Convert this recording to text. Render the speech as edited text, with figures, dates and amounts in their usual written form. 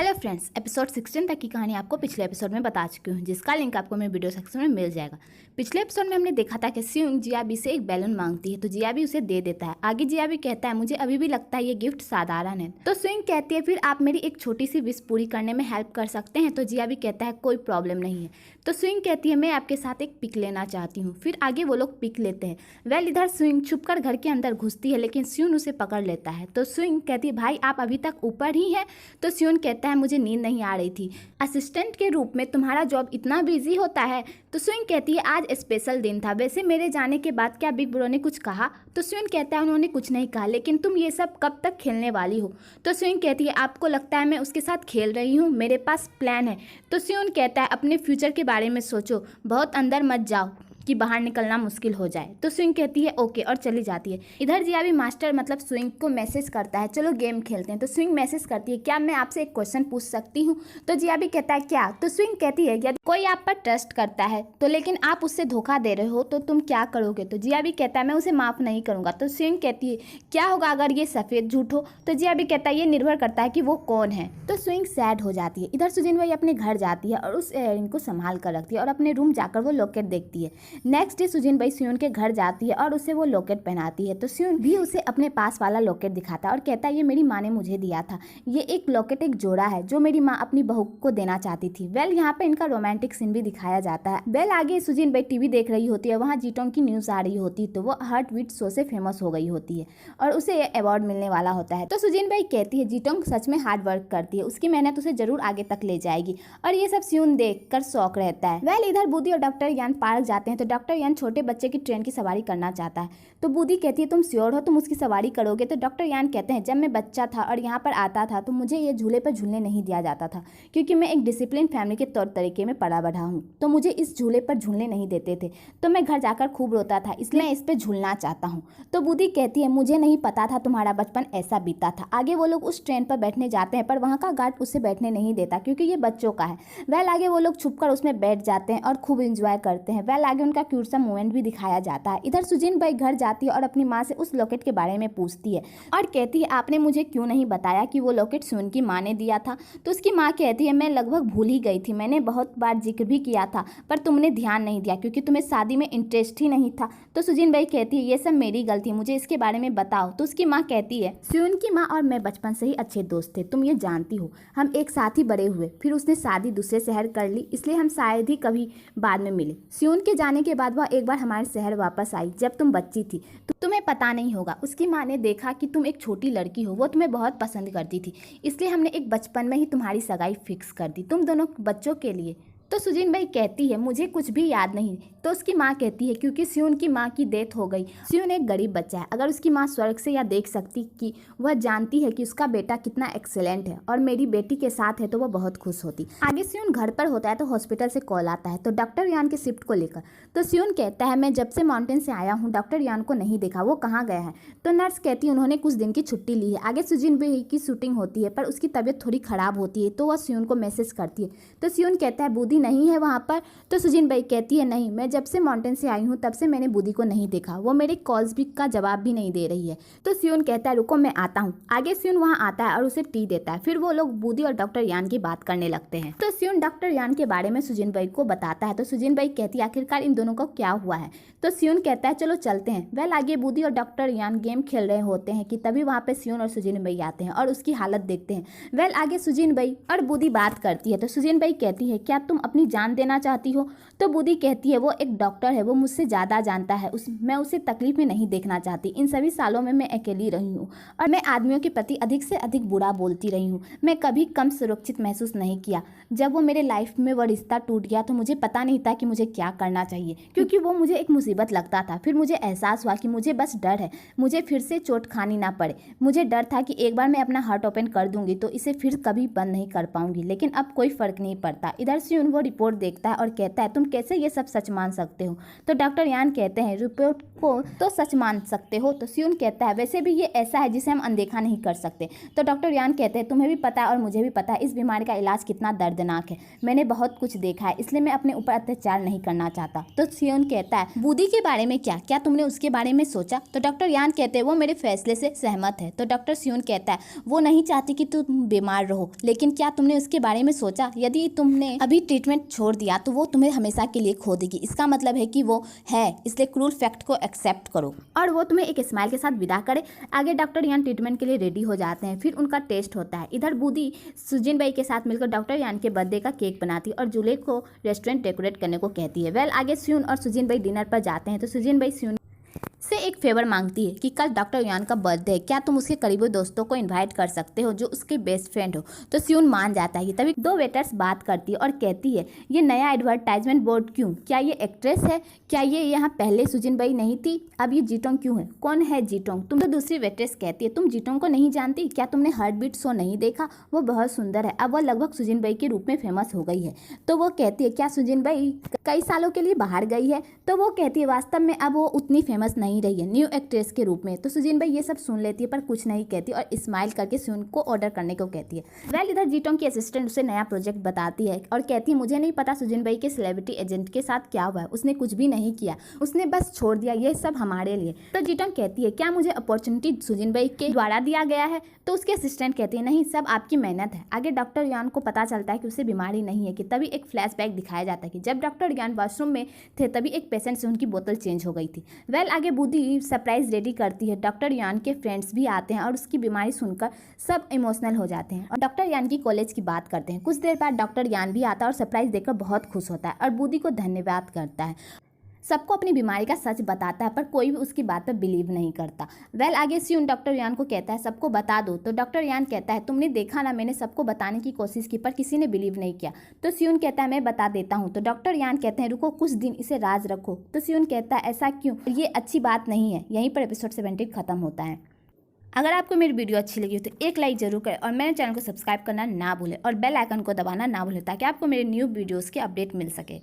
Hello friends, episode 16 तक की कहानी आपको पिछले एपिसोड में बता चुकी हूँ, जिसका लिंक आपको मेरे वीडियो सेक्शन में मिल जाएगा। पिछले एपिसोड में हमने देखा था कि स्यूंग जियाबी से एक बैलून मांगती है तो जियाबी उसे दे देता है। आगे जियाबी कहता है मुझे अभी भी लगता है ये गिफ्ट साधारण है। तो स्यूंग कहती है फिर आप मेरी एक छोटी सी विश पूरी करने में हेल्प कर सकते हैं। तो जियाबी कहता है कोई प्रॉब्लम नहीं है। तो स्यूंग कहती है मैं आपके साथ एक पिक लेना चाहती हूँ। फिर आगे वो लोग पिक लेते हैं। वेल इधर स्यूंग छुपकर घर के अंदर घुसती है, लेकिन स्यून उसे पकड़ लेता है। तो स्यूंग कहती है भाई आप अभी तक ऊपर ही हैं। तो स्यून कहता है मुझे नींद नहीं आ रही थी। असिस्टेंट के रूप में तुम्हारा जॉब इतना बिजी होता है। तो स्यून कहती है आज स्पेशल दिन था। वैसे मेरे जाने के बाद क्या बिग ब्रो ने कुछ कहा? तो स्यून कहता है उन्होंने कुछ नहीं कहा, लेकिन तुम ये सब कब तक खेलने वाली हो? तो स्यून कहती है आपको लगता है मैं उसके साथ खेल रही हूँ? मेरे पास प्लान है। तो स्यून कहता है अपने फ्यूचर के बारे में सोचो, बहुत अंदर मत जाओ कि बाहर निकलना मुश्किल हो जाए। तो स्विंग कहती है ओके और चली जाती है। इधर जियाबी मास्टर मतलब स्विंग को मैसेज करता है चलो गेम खेलते हैं। तो स्विंग मैसेज करती है क्या मैं आपसे एक क्वेश्चन पूछ सकती हूँ? तो जियाबी कहता है क्या? तो स्विंग कहती है यदि कोई आप पर ट्रस्ट करता है तो लेकिन आप उससे धोखा दे रहे हो तो तुम क्या करोगे? तो जियाबी कहता है मैं उसे माफ़ नहीं करूँगा। तो स्विंग कहती है क्या होगा अगर ये सफ़ेद झूठ हो? तो जियाबी कहता है ये निर्भर करता है कि वो कौन है। तो स्विंग सैड हो जाती है। इधर सुजिन भाई अपने घर जाती है और उस इयररिंग को संभाल कर रखती है और अपने रूम जाकर वो लॉकेट देखती है। नेक्स्ट डे सुजिन भाई स्यून के घर जाती है और उसे वो लॉकेट पहनाती है। तो स्यून भी उसे अपने पास वाला लॉकेट दिखाता है और कहता है ये मेरी माँ ने मुझे दिया था। ये एक लॉकेट एक जोड़ा है जो मेरी माँ अपनी बहू को देना चाहती थी। वेल यहाँ पे इनका रोमांटिक सीन भी दिखाया जाता है। वेल आगे सुजिन भाई टीवी देख रही होती है, वहाँ जीटोंग की न्यूज आ रही होती है तो वो हार्ट बीट शो से फेमस हो गई होती है और उसे अवार्ड मिलने वाला होता है। तो सुजिन भाई कहती है जीटोंग सच में हार्ड वर्क करती है, उसकी मेहनत उसे जरूर आगे तक ले जाएगी और ये सब स्यून देख कर शौक रहता है। वेल इधर बूदी और डॉक्टर यान पार्क जाते हैं तो डॉक्टर यान छोटे बच्चे की ट्रेन की सवारी करना चाहता है। तो बूदी कहती है तुम श्योर हो तुम उसकी सवारी करोगे? तो डॉक्टर यान कहते हैं जब मैं बच्चा था और यहाँ पर आता था तो मुझे ये झूले पर झूलने नहीं दिया जाता था, क्योंकि मैं एक डिसिप्लिन फैमिली के तौर तरीके में पला बढ़ा हूँ, तो मुझे इस झूले पर झूलने नहीं देते थे। तो मैं घर जाकर खूब रोता था, इसलिए मैं इस पर झूलना चाहता हूँ। तो बूदी कहती है मुझे नहीं पता था तुम्हारा बचपन ऐसा बीता था। आगे वो लोग उस ट्रेन पर बैठने जाते हैं पर वहाँ का गार्ड उससे बैठने नहीं देता क्योंकि ये बच्चों का है। वेल आगे वो लोग छुपकर उसमें बैठ जाते हैं और खूब इंजॉय करते हैं। वेल आगे उनका क्यूट सा मोमेंट भी दिखाया जाता है। इधर सुजिन भाई घर जाती है और अपनी माँ से उस लॉकेट के बारे में पूछती है और कहती है आपने मुझे क्यों नहीं बताया कि वो लॉकेट सुन की माँ ने दिया था? तो उसकी माँ कहती है मैं लगभग भूल ही गई थी, मैंने बहुत बार जिक्र भी किया था पर तुमने ध्यान नहीं दिया क्योंकि तुम्हें शादी में इंटरेस्ट ही नहीं था। तो सुजिन भाई कहती है ये सब मेरी गलती, मुझे इसके बारे में बताओ। तो उसकी माँ कहती है स्यून की माँ और मैं बचपन से ही अच्छे दोस्त थे, तुम ये जानती हो, हम एक साथ ही बड़े हुए, फिर उसने शादी दूसरे शहर कर ली, इसलिए हम शायद ही कभी बाद में मिले। स्यून के जाने के बाद वह एक बार हमारे शहर वापस आई जब तुम बच्ची थी, तो तुम्हें पता नहीं होगा, उसकी माँ ने देखा कि तुम एक छोटी लड़की हो, वो तुम्हें बहुत पसंद करती थी, इसलिए हमने एक बचपन में ही तुम्हारी सगाई फिक्स कर दी तुम दोनों बच्चों के लिए। तो सुजिन भाई कहती है मुझे कुछ भी याद नहीं। तो उसकी माँ कहती है क्योंकि स्यून की माँ की डेथ हो गई, स्यून एक गरीब बच्चा है, अगर उसकी माँ स्वर्ग से या देख सकती कि वह जानती है कि उसका बेटा कितना एक्सेलेंट है और मेरी बेटी के साथ है तो वह बहुत खुश होती। आगे स्यून घर पर होता है तो हॉस्पिटल से कॉल आता है तो डॉक्टर यान के शिफ्ट को लेकर। तो स्यून कहता है मैं जब से माउंटेन से आया हूँ डॉक्टर यान को नहीं देखा, वो कहाँ गया है? तो नर्स कहती है उन्होंने कुछ दिन की छुट्टी ली है। आगे सुजिन भाई की शूटिंग होती है पर उसकी तबीयत थोड़ी खराब होती है तो वह स्यून को मैसेज करती है। तो स्यून कहता है बूदी नहीं है वहाँ पर? तो सुजिन भाई कहती है नहीं, मैं जब से माउंटेन से आई हूँ तब से मैंने बूदी को नहीं देखा, वो मेरे कॉल्स भी का जवाब भी नहीं दे रही है। तो स्यून कहता है रुको मैं आता हूँ। आगे स्यून वहाँ आता है और उसे टी देता है। फिर वो लोग बूदी और डॉक्टर यान की बात करने लगते हैं। तो स्यून डॉक्टर यान के बारे में सुजिन भाई को बताता है। तो सुजिन भाई कहती है आखिरकार इन दोनों को क्या हुआ है? तो स्यून कहता है चलो चलते हैं। वेल आगे बूदी और डॉक्टर यान गेम खेल रहे होते हैं कि तभी वहाँ पे स्यून और सुजिन भाई आते हैं और उसकी हालत देखते हैं। वेल आगे सुजिन भाई और बूदी बात करती है। तो सुजिन भाई कहती है क्या तुम अपनी जान देना चाहती हो? तो बूदी कहती है वो एक डॉक्टर है, वो मुझसे ज़्यादा जानता है, मैं उसे तकलीफ में नहीं देखना चाहती। इन सभी सालों में मैं अकेली रही हूँ और मैं आदमियों के प्रति अधिक से अधिक बुरा बोलती रही हूँ। मैं कभी कम सुरक्षित महसूस नहीं किया। जब वो मेरे लाइफ में वो रिश्ता टूट गया तो मुझे पता नहीं था कि मुझे क्या करना चाहिए, क्योंकि वो मुझे एक मुसीबत लगता था। फिर मुझे एहसास हुआ कि मुझे बस डर है, मुझे फिर से चोट खानी ना पड़े। मुझे डर था कि एक बार मैं अपना हार्ट ओपन कर दूंगी तो इसे फिर कभी बंद नहीं कर पाऊंगी, लेकिन अब कोई फर्क नहीं पड़ता। इधर स्यून वो रिपोर्ट देखता है और कहता है तुम कैसे ये सब सच मान सकते हो। तो डॉक्टर यान कहते हैं रिपोर्ट को तो सच मान सकते हो। तो सियोन कहता है वैसे भी ये ऐसा है जिसे हम अनदेखा नहीं कर सकते। तो डॉक्टर यान कहते हैं तुम्हें भी पता है और मुझे भी पता है इस बीमारी का इलाज कितना दर्दनाक है। मैंने बहुत कुछ देखा है, इसलिए मैं अपने ऊपर अत्याचार नहीं करना चाहता। तो सियोन कहता है बूदी के बारे में क्या तुमने उसके बारे में सोचा? तो डॉक्टर यान कहते हैं वो मेरे फैसले से सहमत है। तो डॉक्टर सियोन कहता है वो नहीं चाहती कि तुम बीमार रहो, लेकिन क्या तुमने उसके बारे में सोचा? यदि तुमने अभी ट्रीटमेंट छोड़ दिया तो वो तुम्हें हमेशा के लिए खो देगी। इसका मतलब है कि वो है, इसलिए क्रूर फैक्ट को एक्सेप्ट करो। और वो तुम्हें एक स्माइल के साथ विदा करे। आगे डॉक्टर यान ट्रीटमेंट के लिए रेडी हो जाते हैं। फिर उनका टेस्ट होता है। इधर बूदी सुजिन बाई के साथ मिलकर डॉक्टर यान के बर्थडे का केक बनाती है और जूले को रेस्टोरेंट डेकोरेट करने को कहती है। वेल आगे सियोन और सुजिन बाई डिनर पर जाते हैं। तो सुजिन बाई सियोन से एक फेवर मांगती है कि कल डॉक्टर यान का बर्थडे है, क्या तुम उसके करीबी दोस्तों को इनवाइट कर सकते हो जो उसके बेस्ट फ्रेंड हो? तो सियोन मान जाता है। तभी दो वेटर्स बात करती है और कहती है ये नया एडवर्टाइजमेंट बोर्ड क्यों? क्या ये एक्ट्रेस है? क्या ये यहाँ पहले सुजिन बाई नहीं थी? अब ये जीटोंग क्यों है? कौन है जीटोंग? तुम तो दूसरी वेट्रेस कहती है तुम जीटोंग को नहीं जानती? क्या तुमने हार्ट बीट शो नहीं देखा? वो बहुत सुंदर है। अब वह लगभग सुजिन बाई के रूप में फेमस हो गई है। तो वो कहती है क्या सुजिन बाई कई सालों के लिए बाहर गई है? तो वो कहती है वास्तव में अब वो उतनी फेमस नहीं रही है, न्यू एक्ट्रेस के रूप में। तो सुजिन बाई ये सब सुन लेती है पर कुछ नहीं कहती और स्माइल करके सियोन को ऑर्डर करने को कहती है। वेल इधर जीटोंग की असिस्टेंट उसे नया प्रोजेक्ट बताती है और कहती है मुझे नहीं पता सुजिन बाई के सेलिब्रिटी एजेंट के साथ क्या हुआ है, उसने कुछ भी नहीं किया, उसने बस छोड़ दिया, ये सब हमारे लिए। तो जीटोंग कहती है क्या मुझे अपॉर्चुनिटी सुजिन बाई के द्वारा दिया गया है? तो उसके असिस्टेंट कहती है नहीं, सब आपकी मेहनत है। आगे डॉक्टर यान को पता चलता है कि उसे बीमारी नहीं है कि तभी एक फ्लैशबैक दिखाया जाता है कि जब डॉक्टर यान वॉशरूम में थे तभी एक पेशेंट से उनकी बोतल चेंज हो गई थी। वेल आगे बूदी सरप्राइज रेडी करती है। डॉक्टर यान के फ्रेंड्स भी आते हैं और उसकी बीमारी सुनकर सब इमोशनल हो जाते हैं और डॉक्टर यान की कॉलेज की बात करते हैं। कुछ देर बाद डॉक्टर यान भी आता है और सरप्राइज देकर बहुत खुश होता है और बूदी को धन्यवाद करता है। सबको अपनी बीमारी का सच बताता है पर कोई भी उसकी बात पर बिलीव नहीं करता। वेल आगे सियोन डॉक्टर यान को कहता है सबको बता दो। तो डॉक्टर यान कहता है तुमने देखा ना, मैंने सबको बताने की कोशिश की पर किसी ने बिलीव नहीं किया। तो सियोन कहता है मैं बता देता हूँ। तो डॉक्टर यान कहते हैं रुको कुछ दिन इसे राज रखो। तो सियोन कहता है ऐसा क्यों? ये अच्छी बात नहीं है। यहीं पर एपिसोड 17 खत्म होता है। अगर आपको मेरी वीडियो अच्छी लगी हो तो एक लाइक जरूर करें और मेरे चैनल को सब्सक्राइब करना ना भूलें और बेल आइकन को दबाना ना भूलें ताकि आपको मेरे न्यू वीडियोज़ के अपडेट मिल सके।